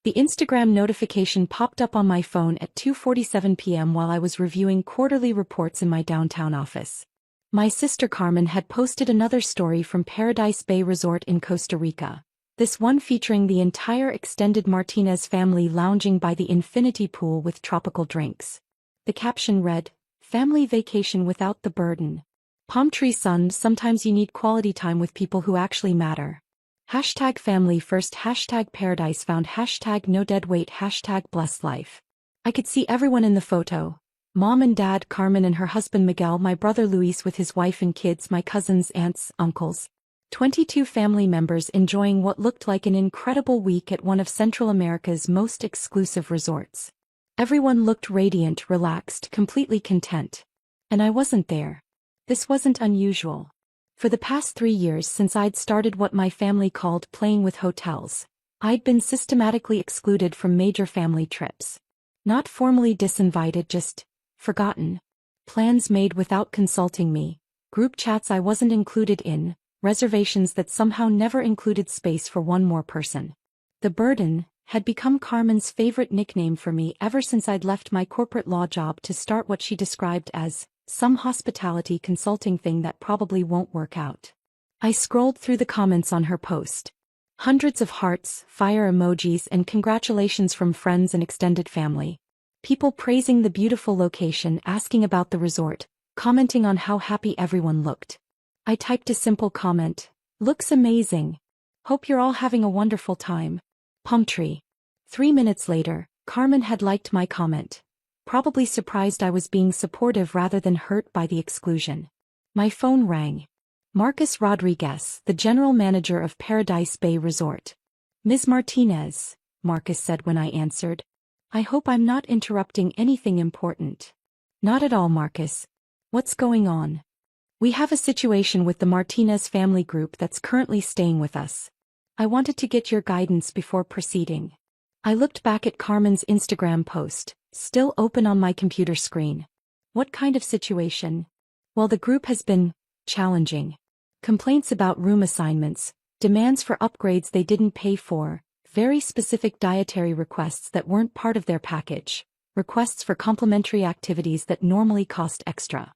The Instagram notification popped up on my phone at 2:47 p.m. while I was reviewing quarterly reports in my downtown office. My sister Carmen had posted another story from Paradise Bay Resort in Costa Rica, this one featuring the entire extended Martinez family lounging by the infinity pool with tropical drinks. The caption read, "Family vacation without the burden. Palm tree sun, sometimes you need quality time with people who actually matter. Hashtag family first, hashtag paradise found, hashtag no dead weight, hashtag blessed life." I could see everyone in the photo. Mom and Dad, Carmen and her husband Miguel, my brother Luis with his wife and kids, my cousins, aunts, uncles. 22 family members enjoying what looked like an incredible week at one of Central America's most exclusive resorts. Everyone looked radiant, relaxed, completely content. And I wasn't there. This wasn't unusual. For the past 3 years since I'd started what my family called playing with hotels, I'd been systematically excluded from major family trips. Not formally disinvited, just forgotten. Plans made without consulting me, group chats I wasn't included in, reservations that somehow never included space for one more person. The burden had become Carmen's favorite nickname for me ever since I'd left my corporate law job to start what she described as some hospitality consulting thing that probably won't work out. I scrolled through the comments on her post. Hundreds of hearts, fire emojis, and congratulations from friends and extended family. People praising the beautiful location, asking about the resort, commenting on how happy everyone looked. I typed a simple comment, "Looks amazing. Hope you're all having a wonderful time. Palm tree." 3 minutes later, Carmen had liked my comment, probably surprised I was being supportive rather than hurt by the exclusion. My phone rang. Marcus Rodriguez, the general manager of Paradise Bay Resort. "Ms. Martinez," Marcus said when I answered. "I hope I'm not interrupting anything important." "Not at all, Marcus. What's going on?" "We have a situation with the Martinez family group that's currently staying with us. I wanted to get your guidance before proceeding." I looked back at Carmen's Instagram post, still open on my computer screen. What kind of situation? Well, the group has been challenging. Complaints about room assignments, demands for upgrades they didn't pay for, very specific dietary requests that weren't part of their package, requests for complimentary activities that normally cost extra.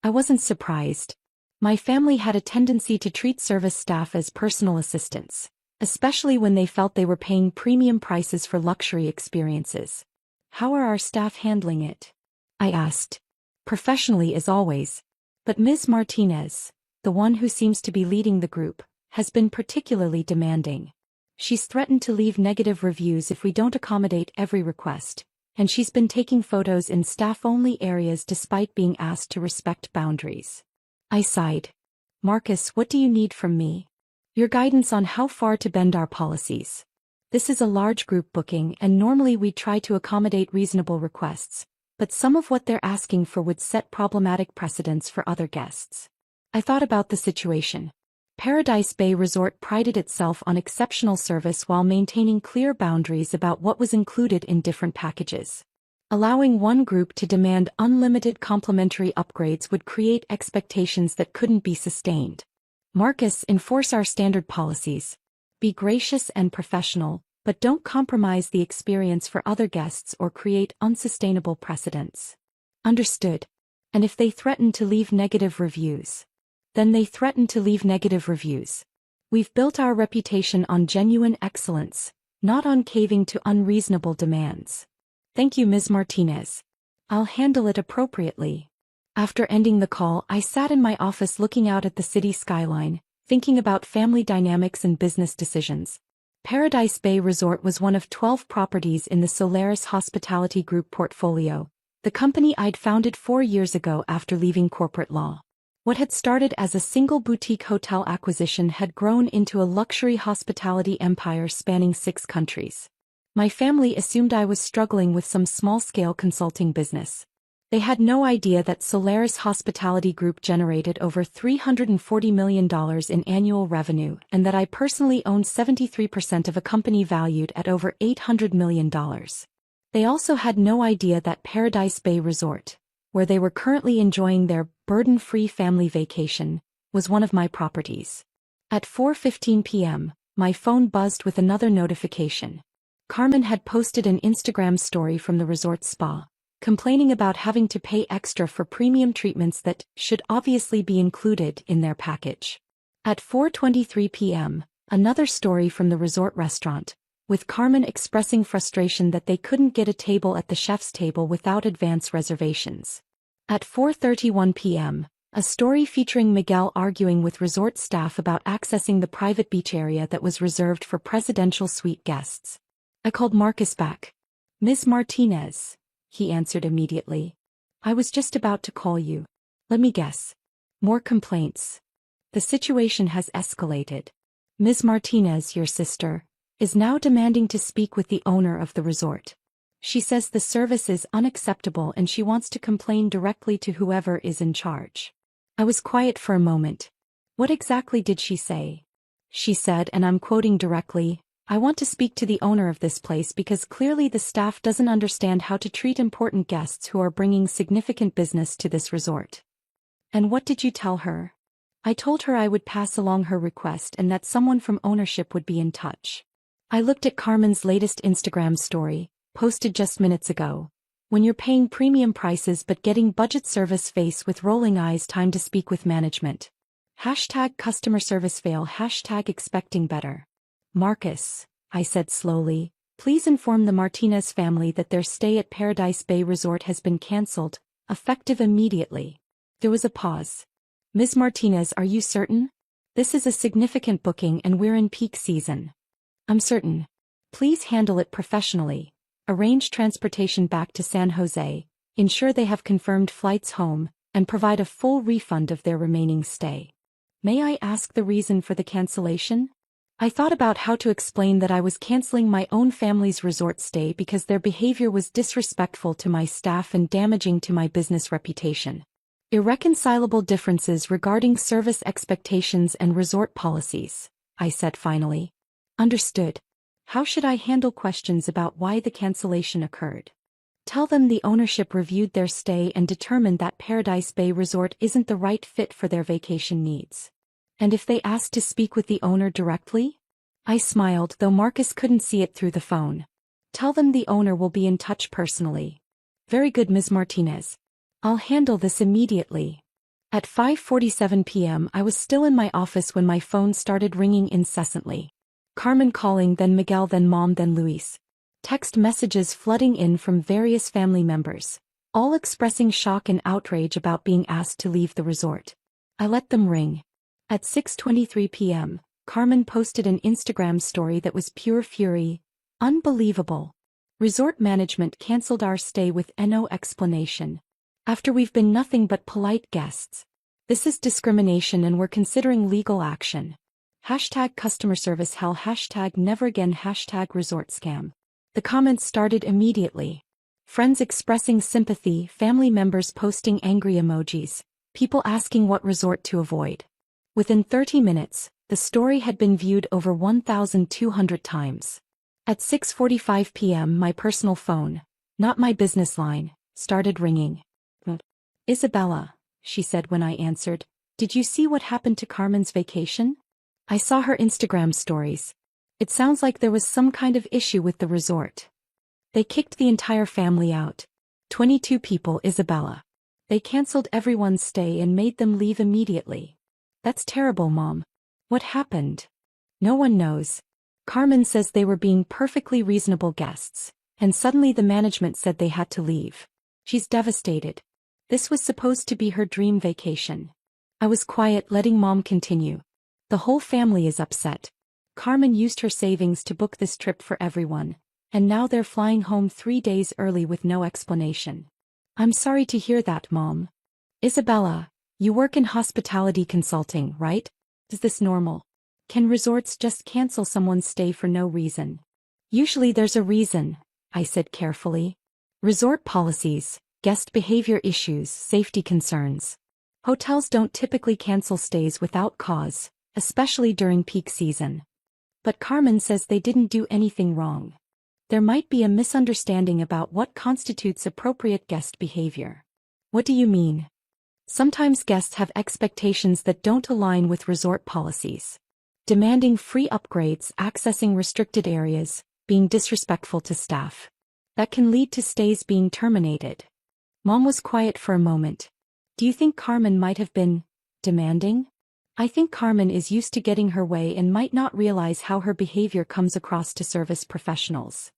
I wasn't surprised. My family had a tendency to treat service staff as personal assistants, especially when they felt they were paying premium prices for luxury experiences. "How are our staff handling it?" I asked. "Professionally as always. But Ms. Martinez, the one who seems to be leading the group, has been particularly demanding. She's threatened to leave negative reviews if we don't accommodate every request, and she's been taking photos in staff-only areas despite being asked to respect boundaries." I sighed. "Marcus, what do you need from me?" "Your guidance on how far to bend our policies. This is a large group booking and normally we try to accommodate reasonable requests, but some of what they're asking for would set problematic precedents for other guests." I thought about the situation. Paradise Bay Resort prided itself on exceptional service while maintaining clear boundaries about what was included in different packages. Allowing one group to demand unlimited complimentary upgrades would create expectations that couldn't be sustained. "Marcus, enforce our standard policies. Be gracious and professional, but don't compromise the experience for other guests or create unsustainable precedents." "Understood. And if they threaten to leave negative reviews?" "Then they threaten to leave negative reviews. We've built our reputation on genuine excellence, not on caving to unreasonable demands." "Thank you, Ms. Martinez. I'll handle it appropriately." After ending the call, I sat in my office looking out at the city skyline, thinking about family dynamics and business decisions. Paradise Bay Resort was one of 12 properties in the Solaris Hospitality Group portfolio, the company I'd founded 4 years ago after leaving corporate law. What had started as a single boutique hotel acquisition had grown into a luxury hospitality empire spanning 6 countries. My family assumed I was struggling with some small-scale consulting business. They had no idea that Solaris Hospitality Group generated over $340 million in annual revenue and that I personally owned 73% of a company valued at over $800 million. They also had no idea that Paradise Bay Resort, where they were currently enjoying their burden-free family vacation, was one of my properties. At 4:15 p.m., my phone buzzed with another notification. Carmen had posted an Instagram story from the resort spa, complaining about having to pay extra for premium treatments that should obviously be included in their package. At 4:23 p.m., another story from the resort restaurant, with Carmen expressing frustration that they couldn't get a table at the chef's table without advance reservations. At 4:31 p.m., a story featuring Miguel arguing with resort staff about accessing the private beach area that was reserved for presidential suite guests. I called Marcus back. "Ms. Martinez," he answered immediately. "I was just about to call you. Let me guess. More complaints. The situation has escalated. Ms. Martinez, your sister, is now demanding to speak with the owner of the resort. She says the service is unacceptable and she wants to complain directly to whoever is in charge." I was quiet for a moment. What exactly did she say? She said, and I'm quoting directly, "I want to speak to the owner of this place because clearly the staff doesn't understand how to treat important guests who are bringing significant business to this resort." "And what did you tell her?" "I told her I would pass along her request and that someone from ownership would be in touch." I looked at Carmen's latest Instagram story, posted just minutes ago. "When you're paying premium prices but getting budget service, face with rolling eyes, time to speak with management. #customer service fail, #expecting better." "Marcus," I said slowly, "please inform the Martinez family that their stay at Paradise Bay Resort has been cancelled, effective immediately." There was a pause. "Ms. Martinez, are you certain? This is a significant booking and we're in peak season." "I'm certain. Please handle it professionally. Arrange transportation back to San Jose, ensure they have confirmed flights home, and provide a full refund of their remaining stay." "May I ask the reason for the cancellation?" I thought about how to explain that I was canceling my own family's resort stay because their behavior was disrespectful to my staff and damaging to my business reputation. "Irreconcilable differences regarding service expectations and resort policies," I said finally. "Understood. How should I handle questions about why the cancellation occurred?" "Tell them the ownership reviewed their stay and determined that Paradise Bay Resort isn't the right fit for their vacation needs." "And if they ask to speak with the owner directly?" I smiled, though Marcus couldn't see it through the phone. "Tell them the owner will be in touch personally." "Very good, Ms. Martinez. I'll handle this immediately." At 5:47 p.m. I was still in my office when my phone started ringing incessantly. Carmen calling, then Miguel, then Mom, then Luis. Text messages flooding in from various family members, all expressing shock and outrage about being asked to leave the resort. I let them ring. At 6:23 p.m., Carmen posted an Instagram story that was pure fury. "Unbelievable. Resort management cancelled our stay with no explanation. After we've been nothing but polite guests. This is discrimination and we're considering legal action. #customer service hell, #never again, #resort scam." The comments started immediately. Friends expressing sympathy, family members posting angry emojis, people asking what resort to avoid. Within 30 minutes, the story had been viewed over 1,200 times. At 6:45 p.m. my personal phone, not my business line, started ringing. "Isabella," she said when I answered, "did you see what happened to Carmen's vacation?" "I saw her Instagram stories. It sounds like there was some kind of issue with the resort. They kicked the entire family out. 22 people, Isabella. They canceled everyone's stay and made them leave immediately. That's terrible, Mom. What happened?" "No one knows. Carmen says they were being perfectly reasonable guests, and suddenly the management said they had to leave. She's devastated. This was supposed to be her dream vacation." I was quiet, letting Mom continue. "The whole family is upset. Carmen used her savings to book this trip for everyone, and now they're flying home 3 days early with no explanation." "I'm sorry to hear that, Mom. Isabella, you work in hospitality consulting, right? Is this normal? Can resorts just cancel someone's stay for no reason?" "Usually there's a reason," I said carefully. "Resort policies, guest behavior issues, safety concerns. Hotels don't typically cancel stays without cause, especially during peak season. But Carmen says they didn't do anything wrong. There might be a misunderstanding about what constitutes appropriate guest behavior." "What do you mean?" "Sometimes guests have expectations that don't align with resort policies. Demanding free upgrades, accessing restricted areas, being disrespectful to staff. That can lead to stays being terminated. Mom was quiet for a moment. Do you think Carmen might have been demanding? I think Carmen is used to getting her way and might not realize how her behavior comes across to service professionals.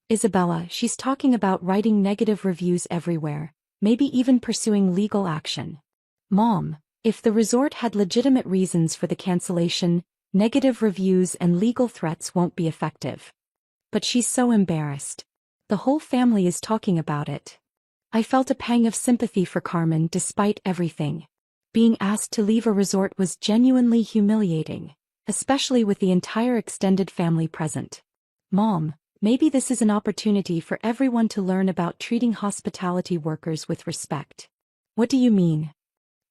Isabella, she's talking about writing negative reviews everywhere, maybe even pursuing legal action. Mom, if the resort had legitimate reasons for the cancellation, negative reviews and legal threats won't be effective. But she's so embarrassed. The whole family is talking about it. I felt a pang of sympathy for Carmen despite everything. Being asked to leave a resort was genuinely humiliating, especially with the entire extended family present. Mom, maybe this is an opportunity for everyone to learn about treating hospitality workers with respect. What do you mean?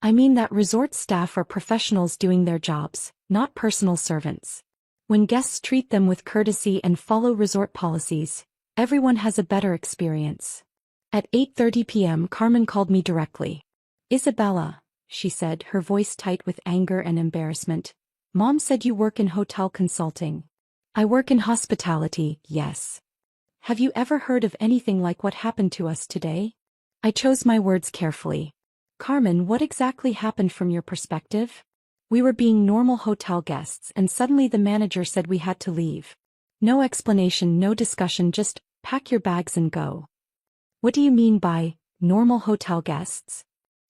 I mean that resort staff are professionals doing their jobs, not personal servants. When guests treat them with courtesy and follow resort policies, everyone has a better experience. At 8:30 p.m. Carmen called me directly. Isabella, she said, her voice tight with anger and embarrassment. Mom said you work in hotel consulting. I work in hospitality, yes. Have you ever heard of anything like what happened to us today? I chose my words carefully. Carmen, what exactly happened from your perspective? We were being normal hotel guests and suddenly the manager said we had to leave. No explanation, no discussion, just pack your bags and go. What do you mean by normal hotel guests?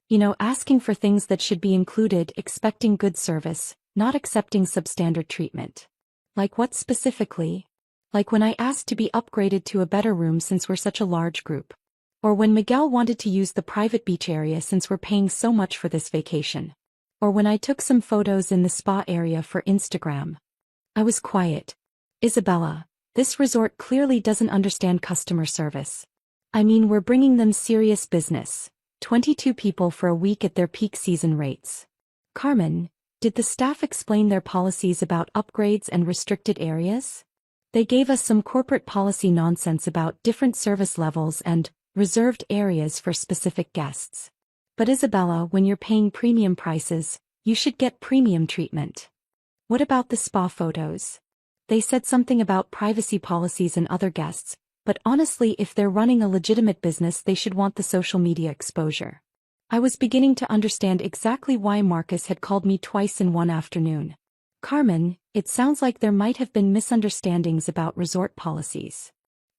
You know, asking for things that should be included, expecting good service, not accepting substandard treatment. Like what specifically? Like when I asked to be upgraded to a better room since we're such a large group. Or when Miguel wanted to use the private beach area since we're paying so much for this vacation. Or when I took some photos in the spa area for Instagram. I was quiet. Isabella, this resort clearly doesn't understand customer service. I mean, we're bringing them serious business. 22 people for a week at their peak season rates. Carmen, did the staff explain their policies about upgrades and restricted areas? They gave us some corporate policy nonsense about different service levels and reserved areas for specific guests. But Isabella, when you're paying premium prices, you should get premium treatment. What about the spa photos? They said something about privacy policies and other guests, but honestly, if they're running a legitimate business, they should want the social media exposure. I was beginning to understand exactly why Marcus had called me twice in one afternoon. Carmen, it sounds like there might have been misunderstandings about resort policies.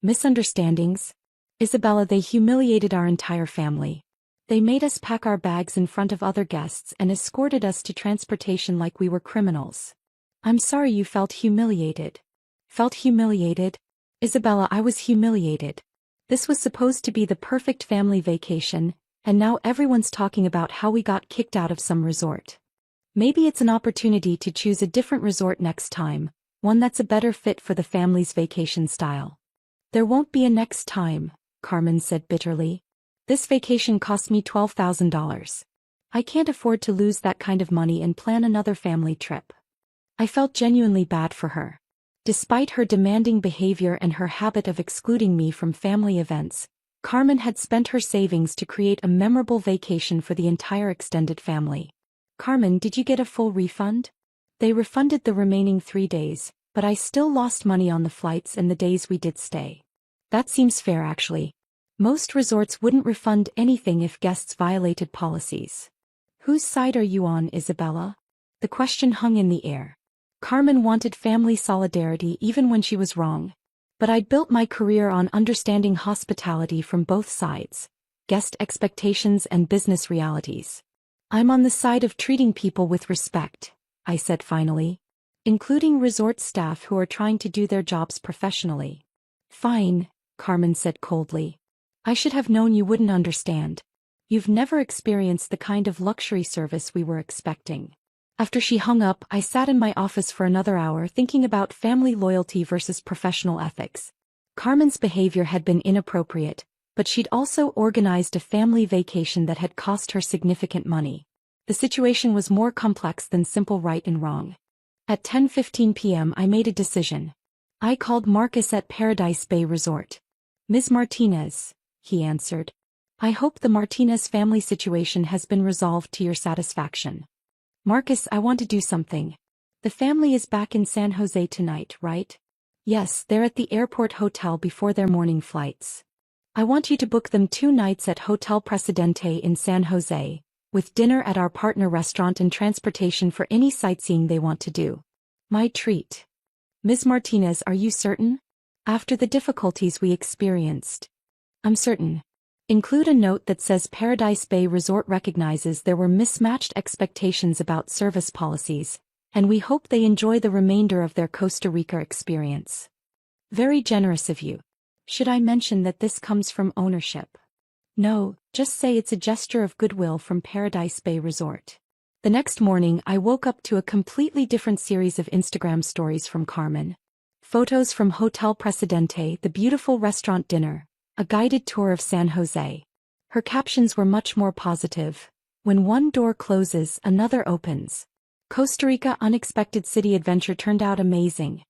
Misunderstandings? Isabella, they humiliated our entire family. They made us pack our bags in front of other guests and escorted us to transportation like we were criminals. I'm sorry you felt humiliated. Felt humiliated? Isabella, I was humiliated. This was supposed to be the perfect family vacation, and now everyone's talking about how we got kicked out of some resort. Maybe it's an opportunity to choose a different resort next time, one that's a better fit for the family's vacation style. There won't be a next time, Carmen said bitterly. This vacation cost me $12,000. I can't afford to lose that kind of money and plan another family trip. I felt genuinely bad for her. Despite her demanding behavior and her habit of excluding me from family events, Carmen had spent her savings to create a memorable vacation for the entire extended family. Carmen, did you get a full refund? They refunded the remaining 3 days, but I still lost money on the flights and the days we did stay. That seems fair actually. Most resorts wouldn't refund anything if guests violated policies. Whose side are you on, Isabella? The question hung in the air. Carmen wanted family solidarity even when she was wrong. But I'd built my career on understanding hospitality from both sides, guest expectations and business realities. I'm on the side of treating people with respect, I said finally. Including resort staff who are trying to do their jobs professionally. Fine, Carmen said coldly. I should have known you wouldn't understand. You've never experienced the kind of luxury service we were expecting. After she hung up, I sat in my office for another hour thinking about family loyalty versus professional ethics. Carmen's behavior had been inappropriate, but she'd also organized a family vacation that had cost her significant money. The situation was more complex than simple right and wrong. At 10:15 p.m. I made a decision. I called Marcus at Paradise Bay Resort. Ms. Martinez, he answered. I hope the Martinez family situation has been resolved to your satisfaction. Marcus, I want to do something. The family is back in San Jose tonight, right? Yes, they're at the airport hotel before their morning flights. I want you to book them 2 nights at Hotel Presidente in San Jose, with dinner at our partner restaurant and transportation for any sightseeing they want to do. My treat. Ms. Martinez, are you certain? After the difficulties we experienced. I'm certain. Include a note that says Paradise Bay Resort recognizes there were mismatched expectations about service policies, and we hope they enjoy the remainder of their Costa Rica experience. Very generous of you. Should I mention that this comes from ownership? No, just say it's a gesture of goodwill from Paradise Bay Resort. The next morning I woke up to a completely different series of Instagram stories from Carmen. Photos from Hotel Presidente, the beautiful restaurant dinner, a guided tour of San Jose. Her captions were much more positive. When one door closes, another opens. Costa Rica unexpected city adventure turned out amazing.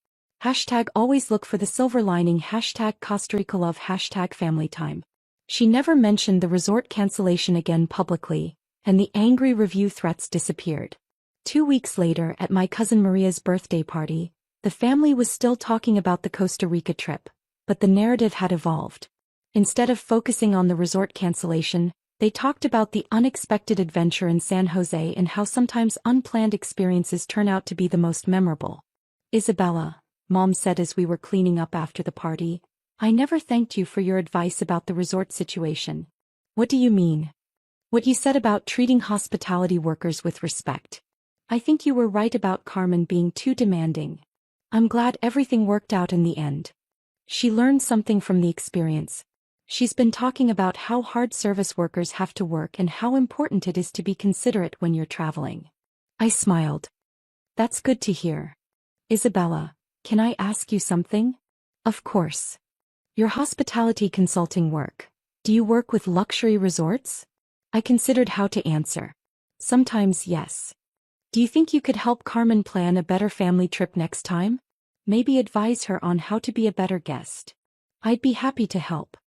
Hashtag always look for the silver lining. Hashtag Costa Rica love. Hashtag family time. She never mentioned the resort cancellation again publicly, and the angry review threats disappeared. 2 weeks later, at my cousin Maria's birthday party, the family was still talking about the Costa Rica trip, but the narrative had evolved. Instead of focusing on the resort cancellation, they talked about the unexpected adventure in San Jose and how sometimes unplanned experiences turn out to be the most memorable. Isabella, Mom said as we were cleaning up after the party, I never thanked you for your advice about the resort situation. What do you mean? What you said about treating hospitality workers with respect. I think you were right about Carmen being too demanding. I'm glad everything worked out in the end. She learned something from the experience. She's been talking about how hard service workers have to work and how important it is to be considerate when you're traveling. I smiled. That's good to hear. Isabella, can I ask you something? Of course. Your hospitality consulting work. Do you work with luxury resorts? I considered how to answer. Sometimes yes. Do you think you could help Carmen plan a better family trip next time? Maybe advise her on how to be a better guest. I'd be happy to help.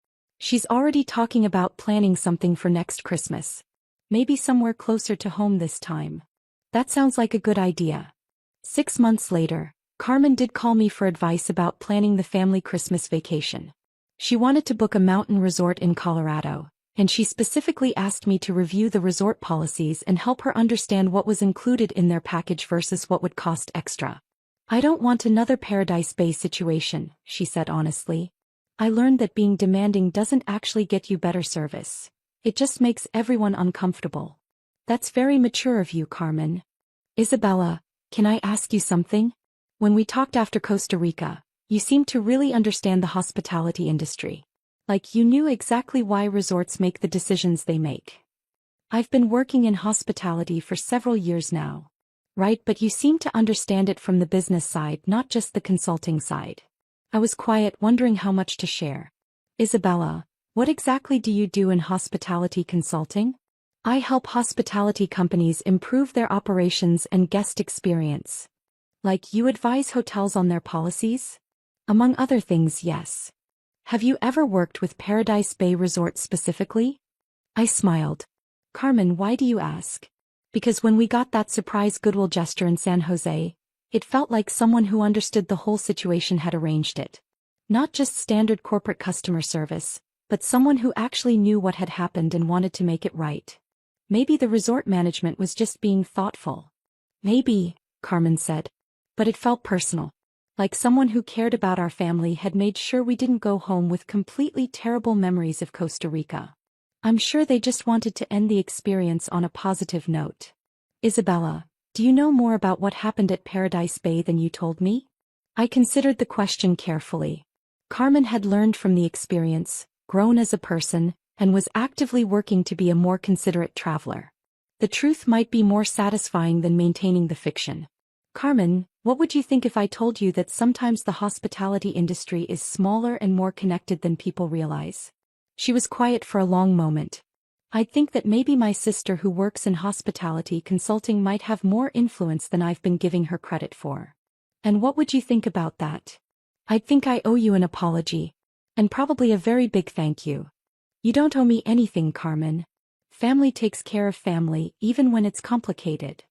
She's already talking about planning something for next Christmas. Maybe somewhere closer to home this time. That sounds like a good idea. 6 months later, Carmen did call me for advice about planning the family Christmas vacation. She wanted to book a mountain resort in Colorado, and she specifically asked me to review the resort policies and help her understand what was included in their package versus what would cost extra. I don't want another Paradise Bay situation, she said honestly. I learned that being demanding doesn't actually get you better service. It just makes everyone uncomfortable. That's very mature of you, Carmen. Isabella, can I ask you something? When we talked after Costa Rica, you seemed to really understand the hospitality industry. Like you knew exactly why resorts make the decisions they make. I've been working in hospitality for several years now. Right, but you seem to understand it from the business side, not just the consulting side. I was quiet, wondering how much to share. Isabella, what exactly do you do in hospitality consulting? I help hospitality companies improve their operations and guest experience. Like you advise hotels on their policies? Among other things, yes. Have you ever worked with Paradise Bay Resort specifically? I smiled. Carmen, why do you ask? Because when we got that surprise goodwill gesture in San Jose, it felt like someone who understood the whole situation had arranged it. Not just standard corporate customer service, but someone who actually knew what had happened and wanted to make it right. Maybe the resort management was just being thoughtful. Maybe, Carmen said. But it felt personal. Like someone who cared about our family had made sure we didn't go home with completely terrible memories of Costa Rica. I'm sure they just wanted to end the experience on a positive note. Isabella, do you know more about what happened at Paradise Bay than you told me? I considered the question carefully. Carmen had learned from the experience, grown as a person, and was actively working to be a more considerate traveler. The truth might be more satisfying than maintaining the fiction. Carmen, what would you think if I told you that sometimes the hospitality industry is smaller and more connected than people realize? She was quiet for a long moment. I'd think that maybe my sister who works in hospitality consulting might have more influence than I've been giving her credit for. And what would you think about that? I'd think I owe you an apology. And probably a very big thank you. You don't owe me anything, Carmen. Family takes care of family even when it's complicated.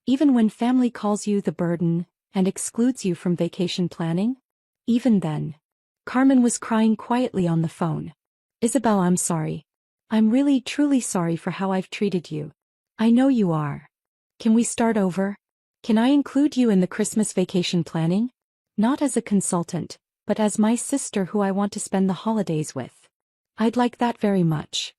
Even when family calls you the burden and excludes you from vacation planning? Even then, Carmen was crying quietly on the phone. Isabel, I'm sorry. I'm really truly sorry for how I've treated you. I know you are. Can we start over? Can I include you in the Christmas vacation planning? Not as a consultant, but as my sister who I want to spend the holidays with. I'd like that very much.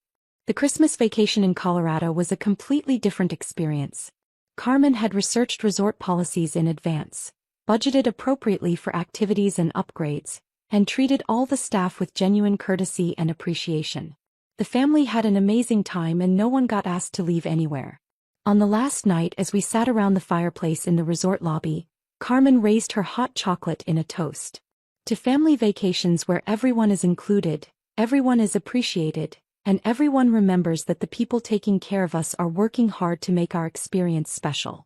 The Christmas vacation in Colorado was a completely different experience. Carmen had researched resort policies in advance, budgeted appropriately for activities and upgrades, and treated all the staff with genuine courtesy and appreciation. The family had an amazing time and no one got asked to leave anywhere. On the last night, as we sat around the fireplace in the resort lobby, Carmen raised her hot chocolate in a toast. To family vacations where everyone is included, everyone is appreciated, and everyone remembers that the people taking care of us are working hard to make our experience special.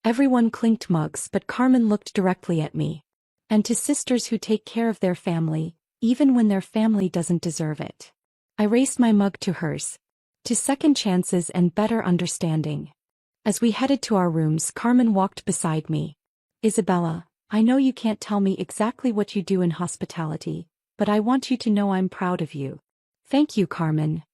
Everyone clinked mugs, but Carmen looked directly at me. And to sisters who take care of their family, even when their family doesn't deserve it. I raised my mug to hers. To second chances and better understanding. As we headed to our rooms, Carmen walked beside me. Isabella, I know you can't tell me exactly what you do in hospitality, but I want you to know I'm proud of you. Thank you, Carmen.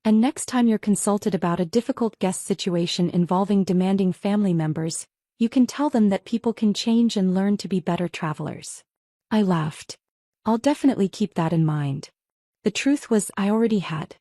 And next time you're consulted about a difficult guest situation involving demanding family members, you can tell them that people can change and learn to be better travelers. I laughed. I'll definitely keep that in mind. The truth was, I already had.